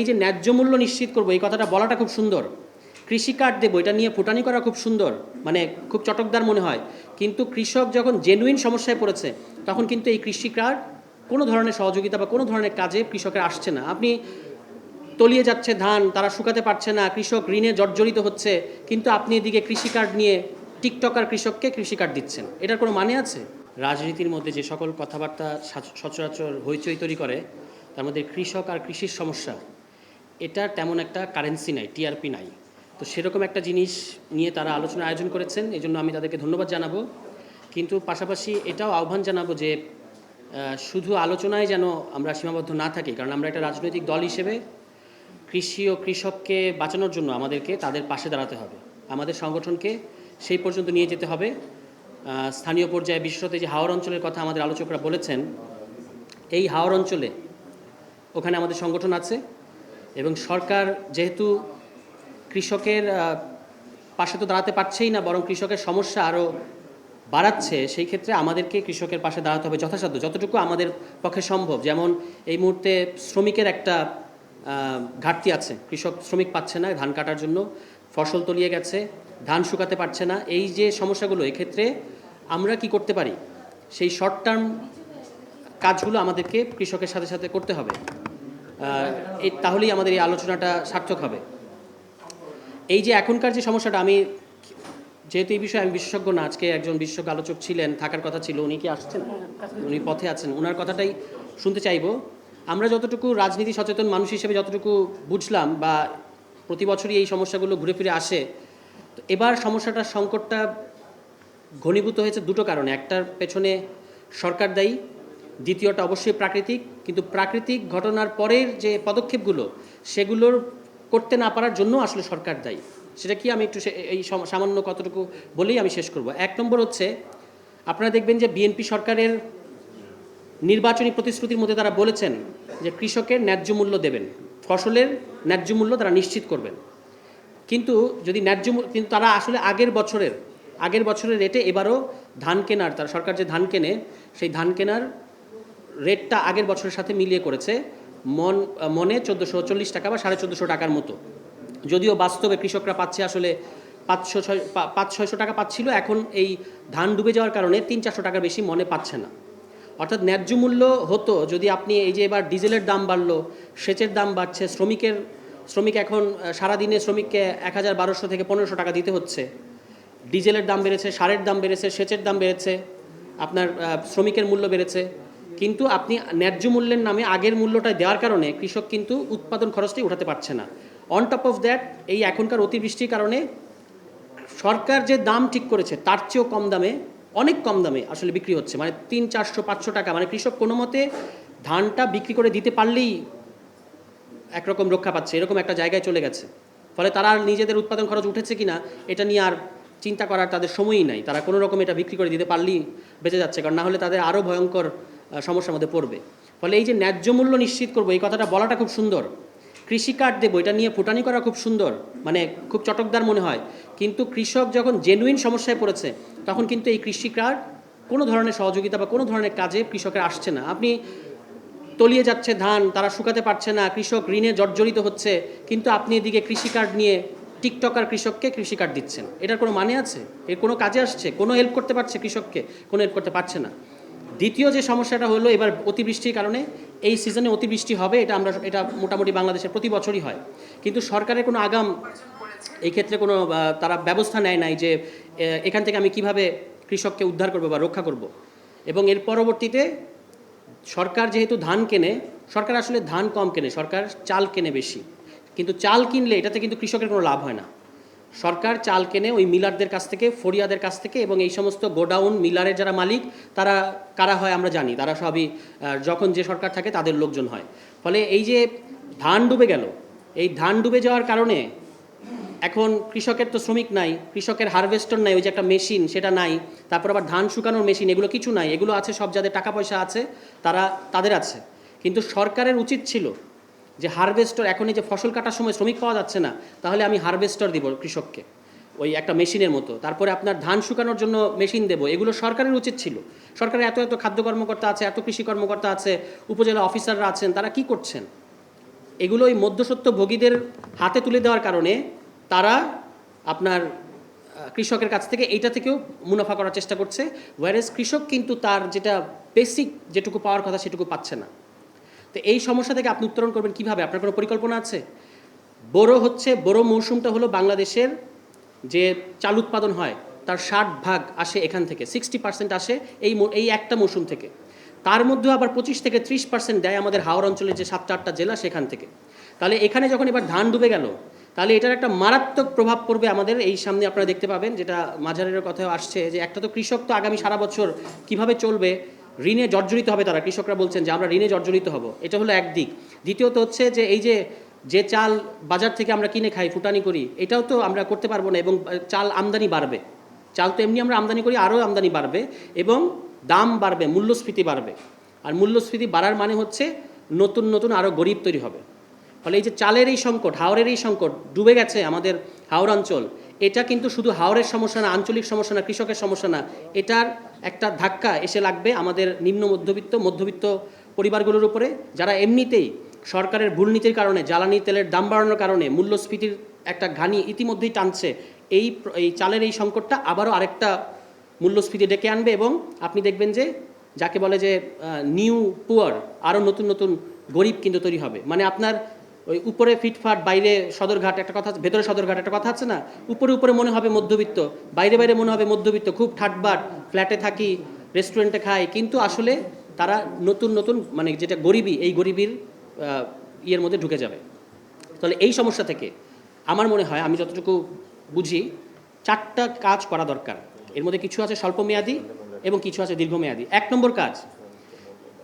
এই যে ন্যায্য মূল্য নিশ্চিত করবো এই কথাটা বলাটা খুব সুন্দর, কৃষি কার্ড দেবো এটা নিয়ে ফুটানি করা খুব সুন্দর, মানে খুব চটকদার মনে হয়, কিন্তু কৃষক যখন জেনুইন সমস্যায় পড়েছে তখন কিন্তু এই কৃষি কার্ড কোনো ধরনের সহযোগিতা বা কোনো ধরনের কাজে কৃষকের আসছে না। আপনি তলিয়ে যাচ্ছে ধান, তারা শুকাতে পারছে না, কৃষক ঋণে জর্জরিত হচ্ছে, কিন্তু আপনি এদিকে কৃষি কার্ড নিয়ে টিকটকার কৃষককে কৃষি কার্ড দিচ্ছেন। এটার কোনো মানে আছে? রাজনীতির মধ্যে যে সকল কথাবার্তা সচরাচর হইচই তৈরি করে তার মধ্যে কৃষক আর কৃষির সমস্যা, এটার তেমন একটা কারেন্সি নাই, টিআরপি নাই। তো সেরকম একটা জিনিস নিয়ে তারা আলোচনা আয়োজন করেছেন, এই জন্য আমি তাদেরকে ধন্যবাদ জানাবো। কিন্তু পাশাপাশি এটাও আহ্বান জানাবো যে শুধু আলোচনায় যেন আমরা সীমাবদ্ধ না থাকি, কারণ আমরা একটা রাজনৈতিক দল হিসেবে কৃষি ও কৃষককে বাঁচানোর জন্য আমাদেরকে তাদের পাশে দাঁড়াতে হবে, আমাদের সংগঠনকে সেই পর্যন্ত নিয়ে যেতে হবে। স্থানীয় পর্যায়ে বিশেষত যে হাওর অঞ্চলের কথা আমাদের আলোচকরা বলেছেন, এই হাওর অঞ্চলে ওখানে আমাদের সংগঠন আছে এবং সরকার যেহেতু কৃষকের পাশে তো দাঁড়াতে পারছেই না, বরং কৃষকের সমস্যা আরও বাড়াচ্ছে, সেই ক্ষেত্রে আমাদেরকে কৃষকের পাশে দাঁড়াতে হবে যথাসাধ্য, যতটুকু আমাদের পক্ষে সম্ভব। যেমন এই মুহূর্তে শ্রমিকের একটা ঘাটতি আছে, কৃষক শ্রমিক পাচ্ছে না ধান কাটার জন্য, ফসল তলিয়ে গেছে, ধান শুকাতে পারছে না। এই যে সমস্যাগুলো, এক্ষেত্রে আমরা কি করতে পারি, সেই শর্ট টার্ম কাজগুলো আমাদেরকে কৃষকের সাথে সাথে করতে হবে, তাহলেই আমাদের এই আলোচনাটা সার্থক হবে। এই যে এখনকার যে সমস্যাটা, আমি যেহেতু এই বিষয়ে আমি বিশেষজ্ঞ না, আজকে একজন বিশেষজ্ঞ আলোচক ছিলেন, থাকার কথা ছিল, উনি কি আসছেন? উনি পথে আছেন, ওনার কথাটাই শুনতে চাইব। আমরা যতটুকু রাজনীতি সচেতন মানুষ হিসেবে যতটুকু বুঝলাম, বা প্রতি বছরই এই সমস্যাগুলো ঘুরে ফিরে আসে, তো এবার সমস্যাটার সংকটটা ঘনীভূত হয়েছে দুটো কারণে। একটার পেছনে সরকার দায়ী, দ্বিতীয়টা অবশ্যই প্রাকৃতিক, কিন্তু প্রাকৃতিক ঘটনার পরের যে পদক্ষেপগুলো সেগুলোর করতে না পারার জন্য আসলে সরকার দায়ী। সেটা কি, আমি একটু এই সামান্য কতটুকু বলেই আমি শেষ করব। এক নম্বর হচ্ছে, আপনারা দেখবেন যে বিএনপি সরকারের নির্বাচনী প্রতিশ্রুতির মধ্যে তারা বলেছেন যে কৃষকের ন্যায্য মূল্য দেবেন, ফসলের ন্যায্য মূল্য তারা নিশ্চিত করবেন। কিন্তু যদি কিন্তু তারা আসলে আগের বছরের রেটে এবারও ধান কেনার, তার সরকার যে ধান কেনে সেই ধান কেনার রেটটা আগের বছরের সাথে মিলিয়ে করেছে মনে 1440 টাকা বা 1450 টাকার মতো। যদিও বাস্তবে কৃষকরা পাচ্ছে আসলে 500-600 টাকা পাচ্ছিল, এখন এই ধান ডুবে যাওয়ার কারণে 300-400 টাকা বেশি মনে পাচ্ছে না। অর্থাৎ ন্যায্য মূল্য হতো যদি আপনি, এই যে এবার ডিজেলের দাম বাড়লো, সেচের দাম বাড়ছে, শ্রমিক এখন সারাদিনে শ্রমিককে 1000-1200 থেকে 1500 টাকা দিতে হচ্ছে, ডিজেলের দাম বেড়েছে, সারের দাম বেড়েছে, সেচের দাম বেড়েছে, আপনার শ্রমিকের মূল্য বেড়েছে, কিন্তু আপনি ন্যায্য মূল্যের নামে আগের মূল্যটা দেওয়ার কারণে কৃষক কিন্তু উৎপাদন খরচটাই উঠাতে পারছে না। অন টপ অফ দ্যাট, এই এখনকার অতিবৃষ্টির কারণে সরকার যে দাম ঠিক করেছে তার চেয়েও কম দামে, অনেক কম দামে আসলে বিক্রি হচ্ছে, মানে 300-400 টাকা, মানে কৃষক কোনো মতে ধানটা বিক্রি করে দিতে পারলেই একরকম রক্ষা পাচ্ছে, এরকম একটা জায়গায় চলে গেছে। ফলে তারা আর নিজেদের উৎপাদন খরচ উঠেছে কিনা এটা নিয়ে আর চিন্তা করার তাদের সময়ই নাই, তারা কোনো রকম এটা বিক্রি করে দিতে পারলেই বেঁচে যাচ্ছে, কারণ না হলে তাদের আরও ভয়ঙ্কর সমস্যার মধ্যে পড়বে। ফলে এই যে ন্যায্য মূল্য নিশ্চিত করবো এই কথাটা বলাটা খুব সুন্দর, কৃষি কার্ড দেবো এটা নিয়ে ফুটানি করা খুব সুন্দর, মানে খুব চটকদার মনে হয়, কিন্তু কৃষক যখন জেনুইন সমস্যায় পড়েছে তখন কিন্তু এই কৃষি কার্ড কোনো ধরনের সহযোগিতা বা কোনো ধরনের কাজে কৃষকের আসছে না। আপনি তলিয়ে যাচ্ছে ধান, তারা শুকাতে পারছে না, কৃষক ঋণে জর্জরিত হচ্ছে, কিন্তু আপনি এদিকে কৃষি কার্ড নিয়ে টিকটকার কৃষককে কৃষি কার্ড দিচ্ছেন। এটার কোনো মানে আছে? এর কোনো কাজে আসছে? কোনো হেল্প করতে পারছে কৃষককে? কোনো হেল্প করতে পারছে না। দ্বিতীয় যে সমস্যাটা হলো, এবার অতিবৃষ্টির কারণে এই সিজনে অতিবৃষ্টি হবে, এটা মোটামুটি বাংলাদেশের প্রতি বছরই হয়, কিন্তু সরকারের কোনো আগাম এই ক্ষেত্রে কোনো তারা ব্যবস্থা নেয় নাই যে এখান থেকে আমি কিভাবে কৃষককে উদ্ধার করব বা রক্ষা করব। এবং এর পরবর্তীতে সরকার যেহেতু ধান কেনে, সরকার আসলে ধান কম কেনে, সরকার চাল কেনে বেশি, কিন্তু চাল কিনলে এটাতে কিন্তু কৃষকের কোনো লাভ হয় না। সরকার চাল কেনে ওই মিলারদের কাছ থেকে, ফরিয়াদের কাছ থেকে, এবং এই সমস্ত গোডাউন মিলারের যারা মালিক তারা কারা হয় আমরা জানি, তারা সবই যখন যে সরকার থাকে তাদের লোকজন হয়। ফলে এই যে ধান ডুবে গেল, এই ধান ডুবে যাওয়ার কারণে এখন কৃষকের তো শ্রমিক নাই, কৃষকের হারভেস্টার নাই, ওই যে একটা মেশিন সেটা নাই, তারপর আবার ধান শুকানোর মেশিন, এগুলো কিছু নাই। এগুলো আছে সব যাদের টাকা পয়সা আছে তাদের আছে, কিন্তু সরকারের উচিত ছিল যে হারভেস্টার, এখন এই যে ফসল কাটার সময় শ্রমিক পাওয়া যাচ্ছে না, তাহলে আমি হারভেস্টার দিব কৃষককে, ওই একটা মেশিনের মতো, তারপরে আপনার ধান শুকানোর জন্য মেশিন দেবো, এগুলো সরকারের উচিত ছিল। সরকারের এত খাদ্য কর্মকর্তা আছে, এত কৃষি কর্মকর্তা আছে, উপজেলা অফিসাররা আছেন, তারা কি করছেন? এগুলো ওই মধ্যস্বত্বভোগীদের হাতে তুলে দেওয়ার কারণে তারা আপনার কৃষকের কাছ থেকে এইটা থেকেও মুনাফা করার চেষ্টা করছে, ওয়ারেজ কৃষক কিন্তু তার যেটা বেসিক যেটুকু পাওয়ার কথা সেটুকু পাচ্ছে না। তো এই সমস্যা থেকে আপনি উত্তরণ করবেন কিভাবে? আপনার কোনো পরিকল্পনা আছে? বড় মৌসুমটা হলো বাংলাদেশের যে চাল উৎপাদন হয় তার 60% আসে এখান থেকে, 60% আসে এই একটা মৌসুম থেকে। তার মধ্যেও আবার 25 থেকে 30% দেয় আমাদের হাওড় অঞ্চলের যে 7-8টা জেলা সেখান থেকে। তাহলে এখানে যখন এবার ধান ডুবে গেল, তাহলে এটার একটা মারাত্মক প্রভাব পড়বে আমাদের এই সামনে। আপনারা দেখতে পাবেন, যেটা মাঝারের কথাও আসছে, যে একটা তো কৃষক তো আগামী সারা বছর কিভাবে চলবে, ঋণে জর্জরিত হবে তারা। কৃষকরা বলছেন যে আমরা ঋণে জর্জরিত হব, এটা হলো একদিক। দ্বিতীয়ত হচ্ছে যে এই যে চাল বাজার থেকে আমরা কিনে খাই, ফুটানি করি, এটাও তো আমরা করতে পারবো না, এবং চাল আমদানি বাড়বে। চাল তো এমনি আমরা আমদানি করি, আরও আমদানি বাড়বে এবং দাম বাড়বে, মূল্যস্ফীতি বাড়বে। আর মূল্যস্ফীতি বাড়ার মানে হচ্ছে নতুন নতুন আরও গরিব তৈরি হবে। ফলে এই যে চালের এই সংকট, হাওড়ের এই সংকট, ডুবে গেছে আমাদের হাওড় অঞ্চল, এটা কিন্তু শুধু হাওড়ের সমস্যা না, আঞ্চলিক সমস্যা না, কৃষকের সমস্যা না, এটার একটা ধাক্কা এসে লাগবে আমাদের নিম্ন মধ্যবিত্ত পরিবারগুলোর উপরে, যারা এমনিতেই সরকারের ভুল নীতির কারণে, জ্বালানি তেলের দাম বাড়ানোর কারণে মূল্যস্ফীতির একটা ঘানি ইতিমধ্যেই টানছে। এই চালের এই সংকটটা আবারও আরেকটা মূল্যস্ফীতি ডেকে আনবে, এবং আপনি দেখবেন যে যাকে বলে যে নিউ পুয়ার, আরও নতুন নতুন গরিব কিন্তু তৈরি হবে। মানে আপনার ওই উপরে ফিটফাট, বাইরে সদরঘাট একটা কথা, ভেতরে সদরঘাট একটা কথা আছে না, উপরে মনে হবে মধ্যবিত্ত, বাইরে মনে হবে মধ্যবিত্ত, খুব ঠাটবাট, ফ্ল্যাটে থাকি, রেস্টুরেন্টে খাই, কিন্তু আসলে তারা নতুন মানে যেটা গরিবী, এই গরিবীর ইয়ের মধ্যে ঢুকে যাবে। তাহলে এই সমস্যা থেকে আমার মনে হয়, আমি যতটুকু বুঝি, 4টা কাজ করা দরকার। এর মধ্যে কিছু আছে স্বল্পমেয়াদী এবং কিছু আছে দীর্ঘমেয়াদী। 1 নম্বর কাজ,